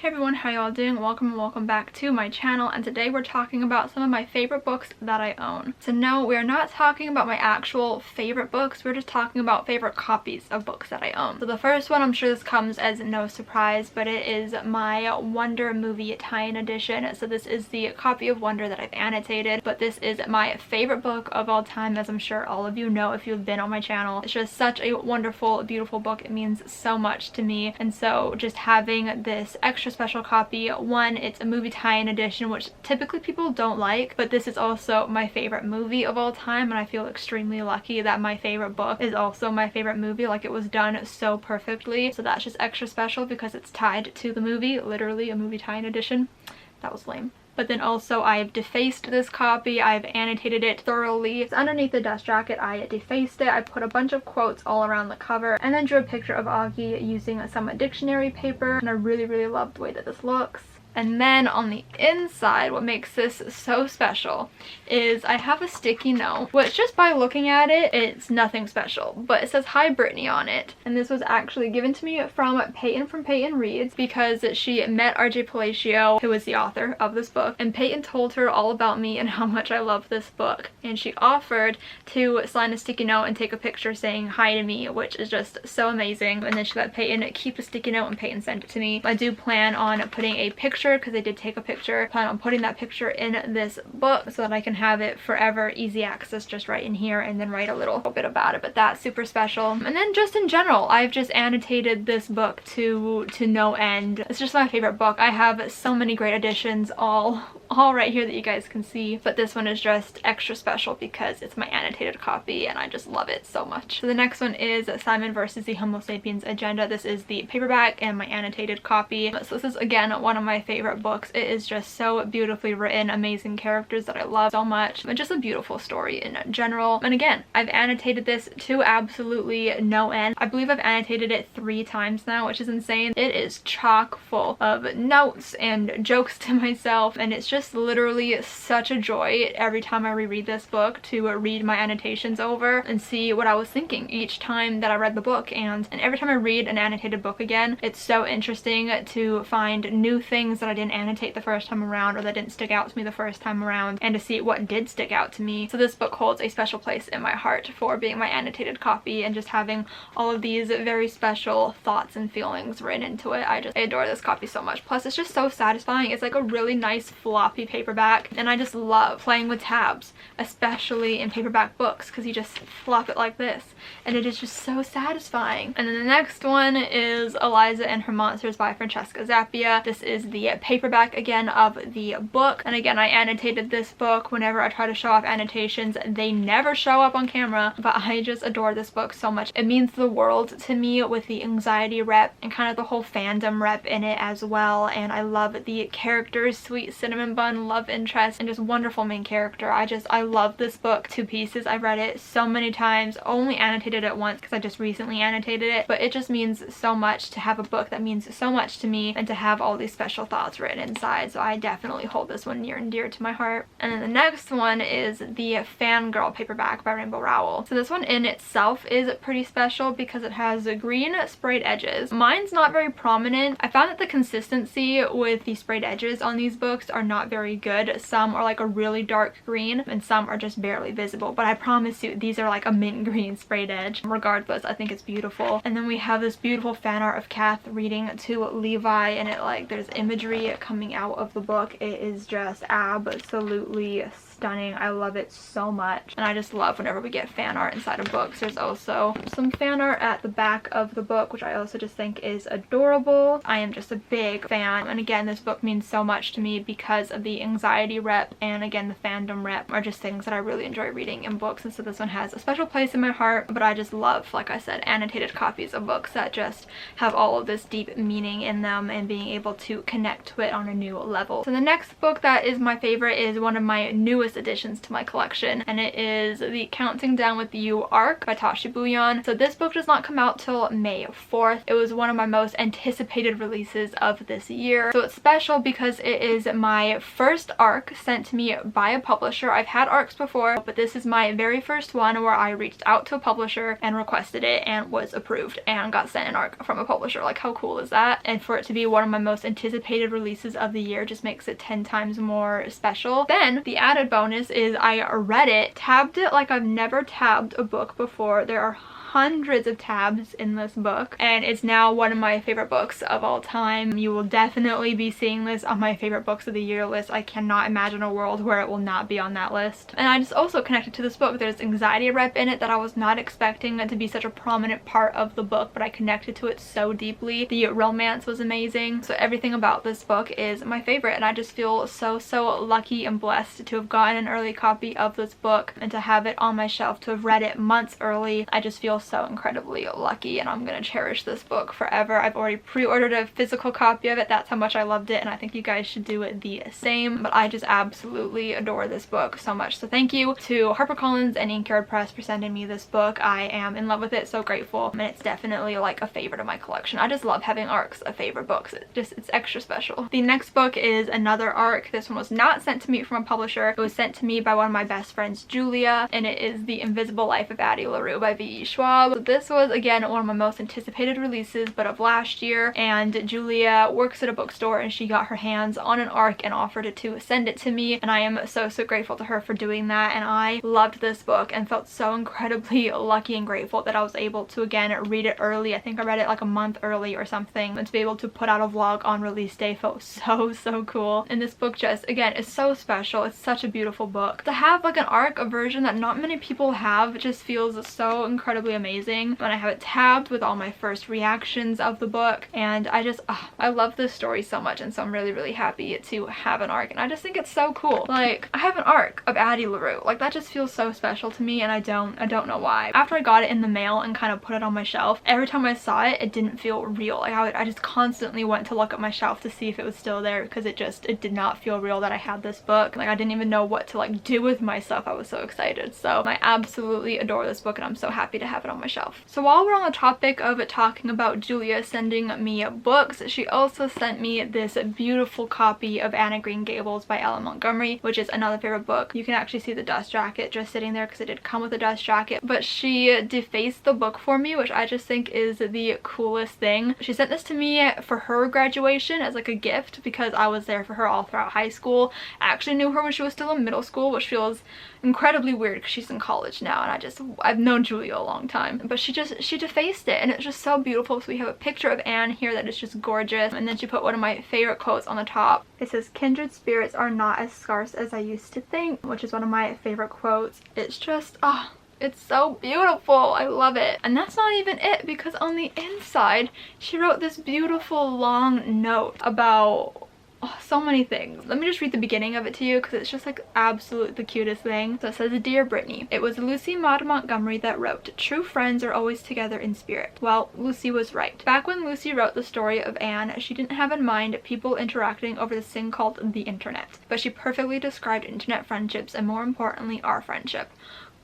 Hey everyone, how y'all doing? Welcome and welcome back to my channel, and today we're talking about some of my favorite books that I own. So no, we're not talking about my actual favorite books, we're just talking about favorite copies of books that I own. So the first one, I'm sure this comes as no surprise, but it is my Wonder movie tie-in edition. So this is the copy of Wonder that I've annotated, but this is my favorite book of all time, as I'm sure all of you know if you've been on my channel. It's just such a wonderful, beautiful book. It means so much to me, and so just having this extra special copy. One, it's a movie tie-in edition, which typically people don't like, but this is also my favorite movie of all time, and I feel extremely lucky that my favorite book is also my favorite movie. Like, it was done so perfectly, so that's just extra special because it's tied to the movie, literally a movie tie-in edition. That was lame. But then also I've defaced this copy, I've annotated it thoroughly. It's underneath the dust jacket, I defaced it, I put a bunch of quotes all around the cover, and then drew a picture of Augie using some dictionary paper, and I really love the way that this looks. And then on the inside, what makes this so special is I have a sticky note, which just by looking at it, it's nothing special, but it says "Hi Brittany" on it. And this was actually given to me from Peyton Reads, because she met RJ Palacio, who is the author of this book, and Peyton told her all about me and how much I love this book. And she offered to sign a sticky note and take a picture saying hi to me, which is just so amazing. And then she let Peyton keep the sticky note, and Peyton sent it to me. I do plan on putting a picture, because I did take a picture, plan on putting that picture in this book so that I can have it forever, easy access, just right in here, and then write a little bit about it. But that's super special. And then just in general, I've just annotated this book to no end. It's just my favorite book. I have so many great editions all right here that you guys can see, but this one is just extra special because it's my annotated copy and I just love it so much. So the next one is Simon versus the Homo sapiens agenda. This is the paperback and my annotated copy. So this is again one of my favorite books. It is just so beautifully written, amazing characters that I love so much, and just a beautiful story in general. And again, I've annotated this to absolutely no end. I believe I've annotated it 3 times now, which is insane. It is chock full of notes and jokes to myself, and it's just literally such a joy every time I reread this book to read my annotations over and see what I was thinking each time that I read the book. And every time I read an annotated book again, it's so interesting to find new things that I didn't annotate the first time around, or that didn't stick out to me the first time around, and to see what did stick out to me. So this book holds a special place in my heart for being my annotated copy and just having all of these very special thoughts and feelings written into it. I adore this copy so much. Plus it's just so satisfying. It's like a really nice floppy paperback, and I just love playing with tabs, especially in paperback books, because you just flop it like this and it is just so satisfying. And then the next one is Eliza and Her Monsters by Francesca Zappia. This is the paperback again of the book, and again I annotated this book. Whenever I try to show off annotations, they never show up on camera, but I just adore this book so much. It means the world to me with the anxiety rep and kind of the whole fandom rep in it as well, and I love the characters, sweet cinnamon bun love interest, and just wonderful main character. I love this book to pieces. I've read it so many times, only annotated it once because I just recently annotated it, but it just means so much to have a book that means so much to me and to have all these special thoughts written inside. So I definitely hold this one near and dear to my heart. And then the next one is the Fangirl paperback by Rainbow Rowell. So this one in itself is pretty special because it has green sprayed edges. Mine's not very prominent. I found that the consistency with the sprayed edges on these books are not very good. Some are like a really dark green and some are just barely visible, but I promise you these are like a mint green sprayed edge. Regardless, I think it's beautiful. And then we have this beautiful fan art of Kath reading to Levi, and it like there's imagery coming out of the book. It is just absolutely stunning. I love it so much, and I just love whenever we get fan art inside of books. There's also some fan art at the back of the book, which I also just think is adorable. I am just a big fan, and again this book means so much to me because of the anxiety rep and again the fandom rep are just things that I really enjoy reading in books, and so this one has a special place in my heart. But I just love, like I said, annotated copies of books that just have all of this deep meaning in them and being able to connect to it on a new level. So the next book that is my favorite is one of my newest newest additions to my collection, and it is the Counting Down With You arc by Tashi Bouillon. So this book does not come out till May 4th. It was one of my most anticipated releases of this year. So it's special because it is my first arc sent to me by a publisher. I've had arcs before, but this is my very first one where I reached out to a publisher and requested it and was approved and got sent an arc from a publisher. Like, how cool is that? And for it to be one of my most anticipated releases of the year just makes it 10 times more special. Then the added bonus is I read it, tabbed it like I've never tabbed a book before. There are hundreds of tabs in this book, and it's now one of my favorite books of all time. You will definitely be seeing this on my favorite books of the year list. I cannot imagine a world where it will not be on that list. And I just also connected to this book. There's anxiety rep in it that I was not expecting to be such a prominent part of the book, but I connected to it so deeply. The romance was amazing. So everything about this book is my favorite, and I just feel so lucky and blessed to have gotten an early copy of this book and to have it on my shelf, to have read it months early. I just feel so incredibly lucky, and I'm gonna cherish this book forever. I've already pre-ordered a physical copy of it. That's how much I loved it, and I think you guys should do the same. But I just absolutely adore this book so much. So thank you to HarperCollins and Inkyard Press for sending me this book. I am in love with it, so grateful, and it's definitely like a favorite of my collection. I just love having arcs of favorite books. It's extra special. The next book is another arc. This one was not sent to me from a publisher. It was sent to me by one of my best friends, Julia, and it is The Invisible Life of Addie LaRue by V.E. Schwab. This was, again, one of my most anticipated releases, but of last year, and Julia works at a bookstore and she got her hands on an arc and offered to send it to me, and I am so grateful to her for doing that. And I loved this book and felt so incredibly lucky and grateful that I was able to, again, read it early. I think I read it like a month early or something, and to be able to put out a vlog on release day felt so cool. And this book just, again, is so special. It's such a beautiful book. To have like an arc, a version that not many people have, just feels so incredibly amazing. And I have it tabbed with all my first reactions of the book, and I just I love this story so much, and so I'm really happy to have an arc, and I just think it's so cool. Like, I have an arc of Addie LaRue. Like, that just feels so special to me, and I don't know why. After I got it in the mail and kind of put it on my shelf, every time I saw it, it didn't feel real. Like, I just constantly went to look at my shelf to see if it was still there, because it did not feel real that I had this book. Like, I didn't even know what to like do with myself. I was so excited. So I absolutely adore this book, and I'm so happy to have it on my shelf. So while we're on the topic of talking about Julia sending me books, she also sent me this beautiful copy of Anne of Green Gables by Ella Montgomery, which is another favorite book. You can actually see the dust jacket just sitting there because it did come with a dust jacket, but she defaced the book for me, which I just think is the coolest thing. She sent this to me for her graduation as like a gift, because I was there for her all throughout high school. I actually knew her when she was still in middle school, which feels incredibly weird because she's in college now, and I've known Julia a long time, but she defaced it, and it's just so beautiful. So we have a picture of Anne here that is just gorgeous, and then she put one of my favorite quotes on the top. It says, "Kindred spirits are not as scarce as I used to think," which is one of my favorite quotes. It's just it's so beautiful. I love it. And that's not even it, because on the inside she wrote this beautiful long note about so many things. Let me just read the beginning of it to you, because it's just like absolutely the cutest thing. So it says, "Dear Brittany, it was Lucy Maud Montgomery that wrote, 'True friends are always together in spirit.' Well, Lucy was right. Back when Lucy wrote the story of Anne, she didn't have in mind people interacting over this thing called the internet, but she perfectly described internet friendships, and more importantly, our friendship."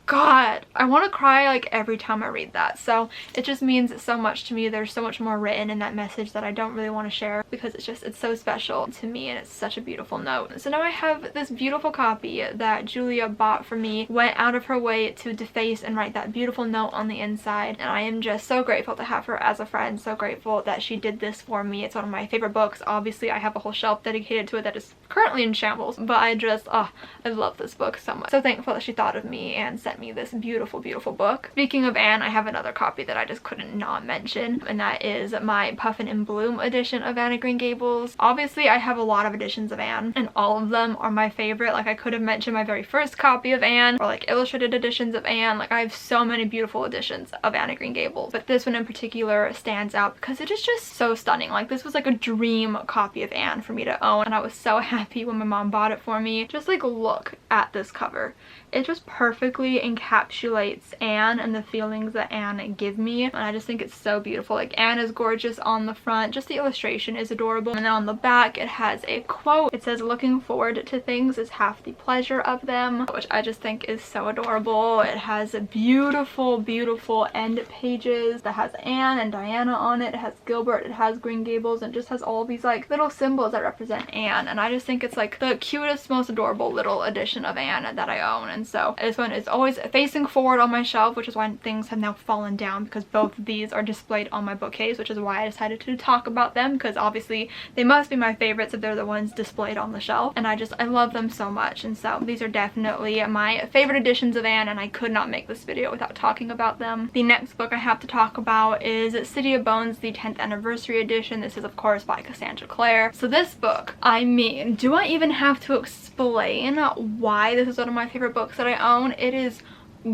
God, I want to cry like every time I read that. So it just means so much to me. There's so much more written in that message that I don't really want to share, because it's so special to me, and it's such a beautiful note. So now I have this beautiful copy that Julia bought for me, went out of her way to deface and write that beautiful note on the inside, and I am just so grateful to have her as a friend, so grateful that she did this for me. It's one of my favorite books. Obviously, I have a whole shelf dedicated to it that is currently in shambles, but I love this book so much. So thankful that she thought of me and sent me this beautiful book. Speaking of Anne, I have another copy that I just couldn't not mention, and that is my Puffin and Bloom edition of Anne of Green Gables. Obviously, I have a lot of editions of Anne, and all of them are my favorite. Like, I could have mentioned my very first copy of Anne, or like illustrated editions of Anne. Like, I have so many beautiful editions of Anne of Green Gables, but this one in particular stands out because it is just so stunning. Like, this was like a dream copy of Anne for me to own, and I was so happy when my mom bought it for me. Just like, look at this cover. it just perfectly encapsulates Anne and the feelings that Anne gives me, and I just think it's so beautiful. Like, Anne is gorgeous on the front, just the illustration is adorable, and then on the back it has a quote. It says, "Looking forward to things is half the pleasure of them," which I just think is so adorable. It has beautiful end pages that has Anne and Diana on it. It has Gilbert, it has Green Gables, and it just has all these like little symbols that represent Anne, and I just think it's like the cutest, most adorable little edition of Anne that I own. And so this one is always facing forward on my shelf, which is why things have now fallen down, because both of these are displayed on my bookcase, which is why I decided to talk about them, because obviously they must be my favorites if they're the ones displayed on the shelf, and I love them so much. And so these are definitely my favorite editions of Anne, and I could not make this video without talking about them. The next book I have to talk about is City of Bones, the 10th anniversary edition. This is of course by Cassandra Clare. So this book, I mean, do I even have to explain why this is one of my favorite books that I own? It is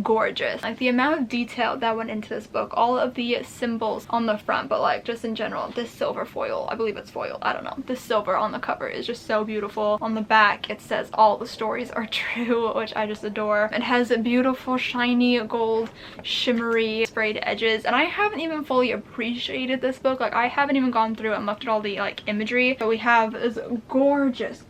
gorgeous. Like, the amount of detail that went into this book, all of the symbols on the front, but like just in general, this silver foil, I believe it's foil, I don't know, this silver on the cover is just so beautiful. On the back it says all the stories are true, which I just adore. It has beautiful shiny gold shimmery sprayed edges, and I haven't even fully appreciated this book. Like, I haven't even gone through and looked at all the like imagery. So we have this gorgeous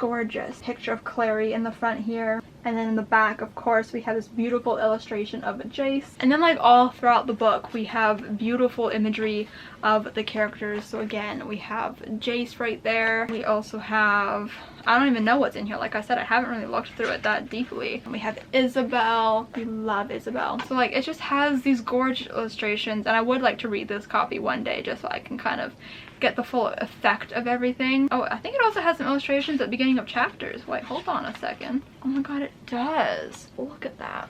picture of Clary in the front here, and then in the back, of course, we have this beautiful illustration of Jace. And then like all throughout the book, we have beautiful imagery of the characters. So again, we have Jace right there. We also have, I don't even know what's in here. Like I said, I haven't really looked through it that deeply. And we have Isabel. We love Isabel. So like, it just has these gorgeous illustrations, and I would like to read this copy one day just so I can kind of get the full effect of everything. Oh, I think it also has some illustrations at the beginning of chapters. Wait, hold on a second. Oh my god, it does. Look at that.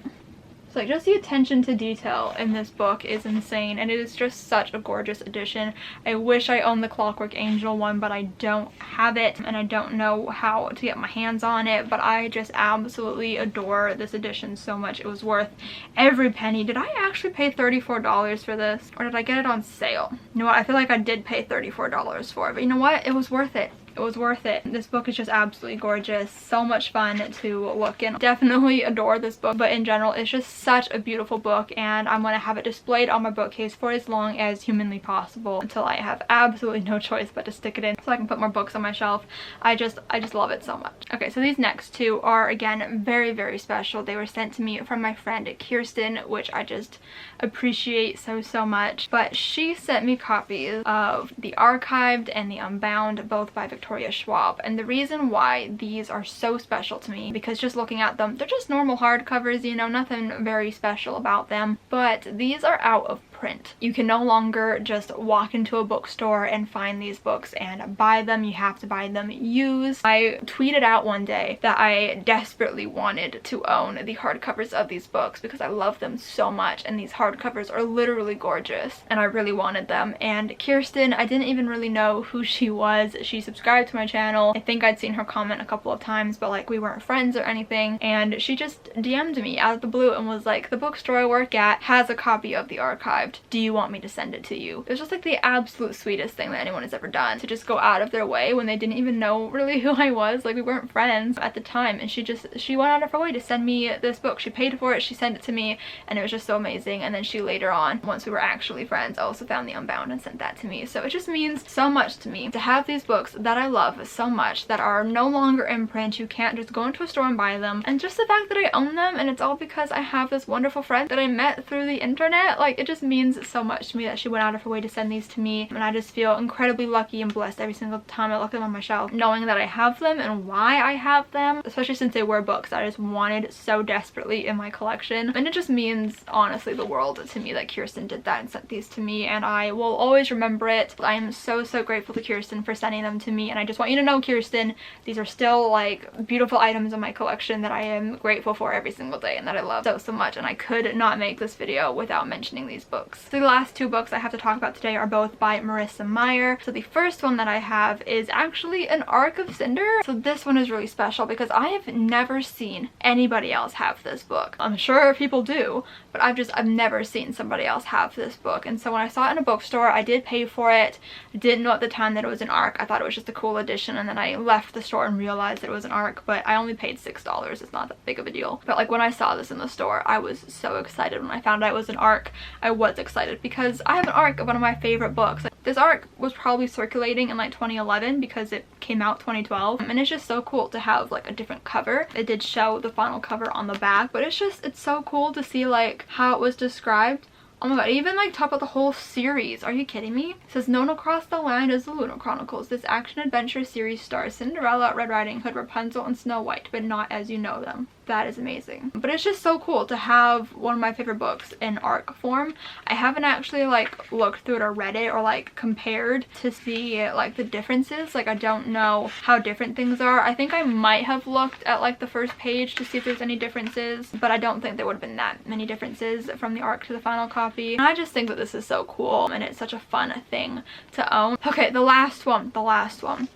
So like, just the attention to detail in this book is insane, and it is just such a gorgeous edition. I wish I owned the Clockwork Angel one, but I don't have it, and I don't know how to get my hands on it, but I just absolutely adore this edition so much. It was worth every penny. Did I actually pay $34 for this, or did I get it on sale? You know what, I feel like I did pay $34 for it, but you know what, it was worth it. It was worth it. This book is just absolutely gorgeous. So much fun to look in. Definitely adore this book, but in general, it's just such a beautiful book, and I'm going to have it displayed on my bookcase for as long as humanly possible until I have absolutely no choice but to stick it in so I can put more books on my shelf. I just love it so much. Okay, so these next two are again very special. They were sent to me from my friend Kirsten, which I just appreciate so much. But she sent me copies of the Archived and the Unbound, both by Victoria Schwab. And the reason why these are so special to me, because just looking at them, they're just normal hardcovers, you know, nothing very special about them, but these are out of print. You can no longer just walk into a bookstore and find these books and buy them. You have to buy them used. I tweeted out one day that I desperately wanted to own the hardcovers of these books because I love them so much, and these hardcovers are literally gorgeous, and I really wanted them. And Kirsten, I didn't even really know who she was. She subscribed to my channel. I think I'd seen her comment a couple of times, but like, we weren't friends or anything, and she just DM'd me out of the blue and was like, "The bookstore I work at has a copy of the Archived. Do you want me to send it to you?" It was just like the absolute sweetest thing that anyone has ever done, to just go out of their way when they didn't even know really who I was. Like, we weren't friends at the time, and she went out of her way to send me this book. She paid for it, she sent it to me, and it was just so amazing. And then she later on, once we were actually friends, also found the Unbound and sent that to me. So it just means so much to me to have these books that I love so much that are no longer in print. You can't just go into a store and buy them, and just the fact that I own them, and it's all because I have this wonderful friend that I met through the internet. Like, it just means so much to me that she went out of her way to send these to me, and I just feel incredibly lucky and blessed every single time I look at them on my shelf, knowing that I have them and why I have them, especially since they were books that I just wanted so desperately in my collection. And it just means honestly the world to me that Kirsten did that and sent these to me, and I will always remember it. I am so grateful to Kirsten for sending them to me, and I just want you to know, Kirsten, these are still like beautiful items in my collection that I am grateful for every single day and that I love so much, and I could not make this video without mentioning these books. books. So the last two books I have to talk about today are both by Marissa Meyer. So the first one that I have is actually an Arc of Cinder. So this one is really special because I have never seen anybody else have this book. I'm sure people do, but I've never seen somebody else have this book. And so when I saw it in a bookstore, I did pay for it. I didn't know at the time that it was an Arc. I thought it was just a cool edition, and then I left the store and realized that it was an Arc, but I only paid $6. It's not that big of a deal. But like when I saw this in the store, I was so excited. When I found out it was an Arc, I was excited because I have an Arc of one of my favorite books. Like, this Arc was probably circulating in like 2011 because it came out 2012, and it's just so cool to have like a different cover. It did show the final cover on the back, but it's so cool to see like how it was described. Oh my god, even like talk about the whole series. Are you kidding me? It says, known across the land as the Lunar Chronicles, this action-adventure series stars Cinderella, Red Riding Hood, Rapunzel, and Snow White, but not as you know them. That is amazing. But it's just so cool to have one of my favorite books in Arc form. I haven't actually like looked through it or read it or like compared to see like the differences. Like I don't know how different things are. I think I might have looked at like the first page to see if there's any differences, but I don't think there would have been that many differences from the Arc to the final copy. And I just think that this is so cool and it's such a fun thing to own. Okay, the last one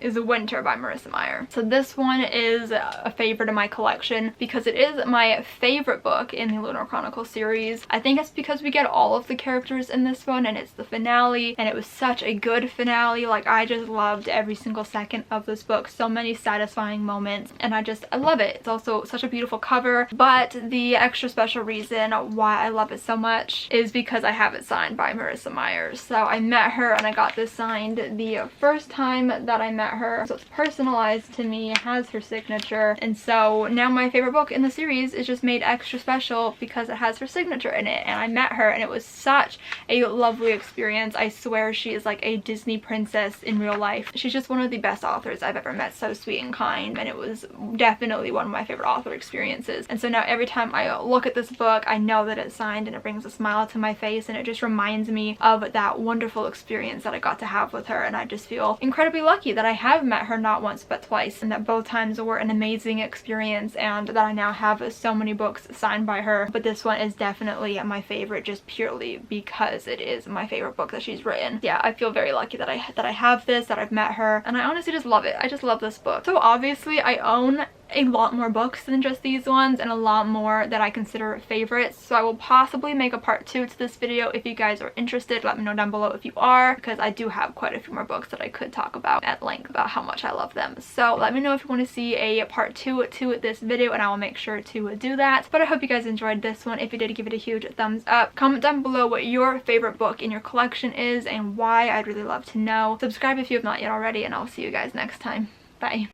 is Winter by Marissa Meyer. So this one is a favorite in my collection because it is my favorite book in the Lunar Chronicles series. I think it's because we get all of the characters in this one, and it's the finale, and it was such a good finale. Like I just loved every single second of this book. So many satisfying moments, and I love it. It's also such a beautiful cover, but the extra special reason why I love it so much is because I have it signed by Marissa Meyer. So I met her and I got this signed the first time that I met her, so it's personalized to me, it has her signature, and so now my favorite book in the series is just made extra special because it has her signature in it. And I met her and it was such a lovely experience. I swear she is like a Disney princess in real life. She's just one of the best authors I've ever met, so sweet and kind, and it was definitely one of my favorite author experiences. And so now every time I look at this book, I know that it's signed, and it brings a smile to my face, and it just reminds me of that wonderful experience that I got to have with her. And I just feel incredibly lucky that I have met her not once but twice, and that both times were an amazing experience, and that I now have so many books signed by her. But this one is definitely my favorite just purely because it is my favorite book that she's written. Yeah, I feel very lucky that I have this, that I've met her, and I honestly just love it. I just love this book. So obviously I own a lot more books than just these ones, and a lot more that I consider favorites, so I will possibly make a part 2 to this video if you guys are interested. Let me know down below if you are, because I do have quite a few more books that I could talk about at length about how much I love them. So let me know if you want to see a part 2 to this video, and I will make sure to do that. But I hope you guys enjoyed this one. If you did, give it a huge thumbs up. Comment down below what your favorite book in your collection is and why. I'd really love to know. Subscribe if you have not yet already, and I'll see you guys next time. Bye.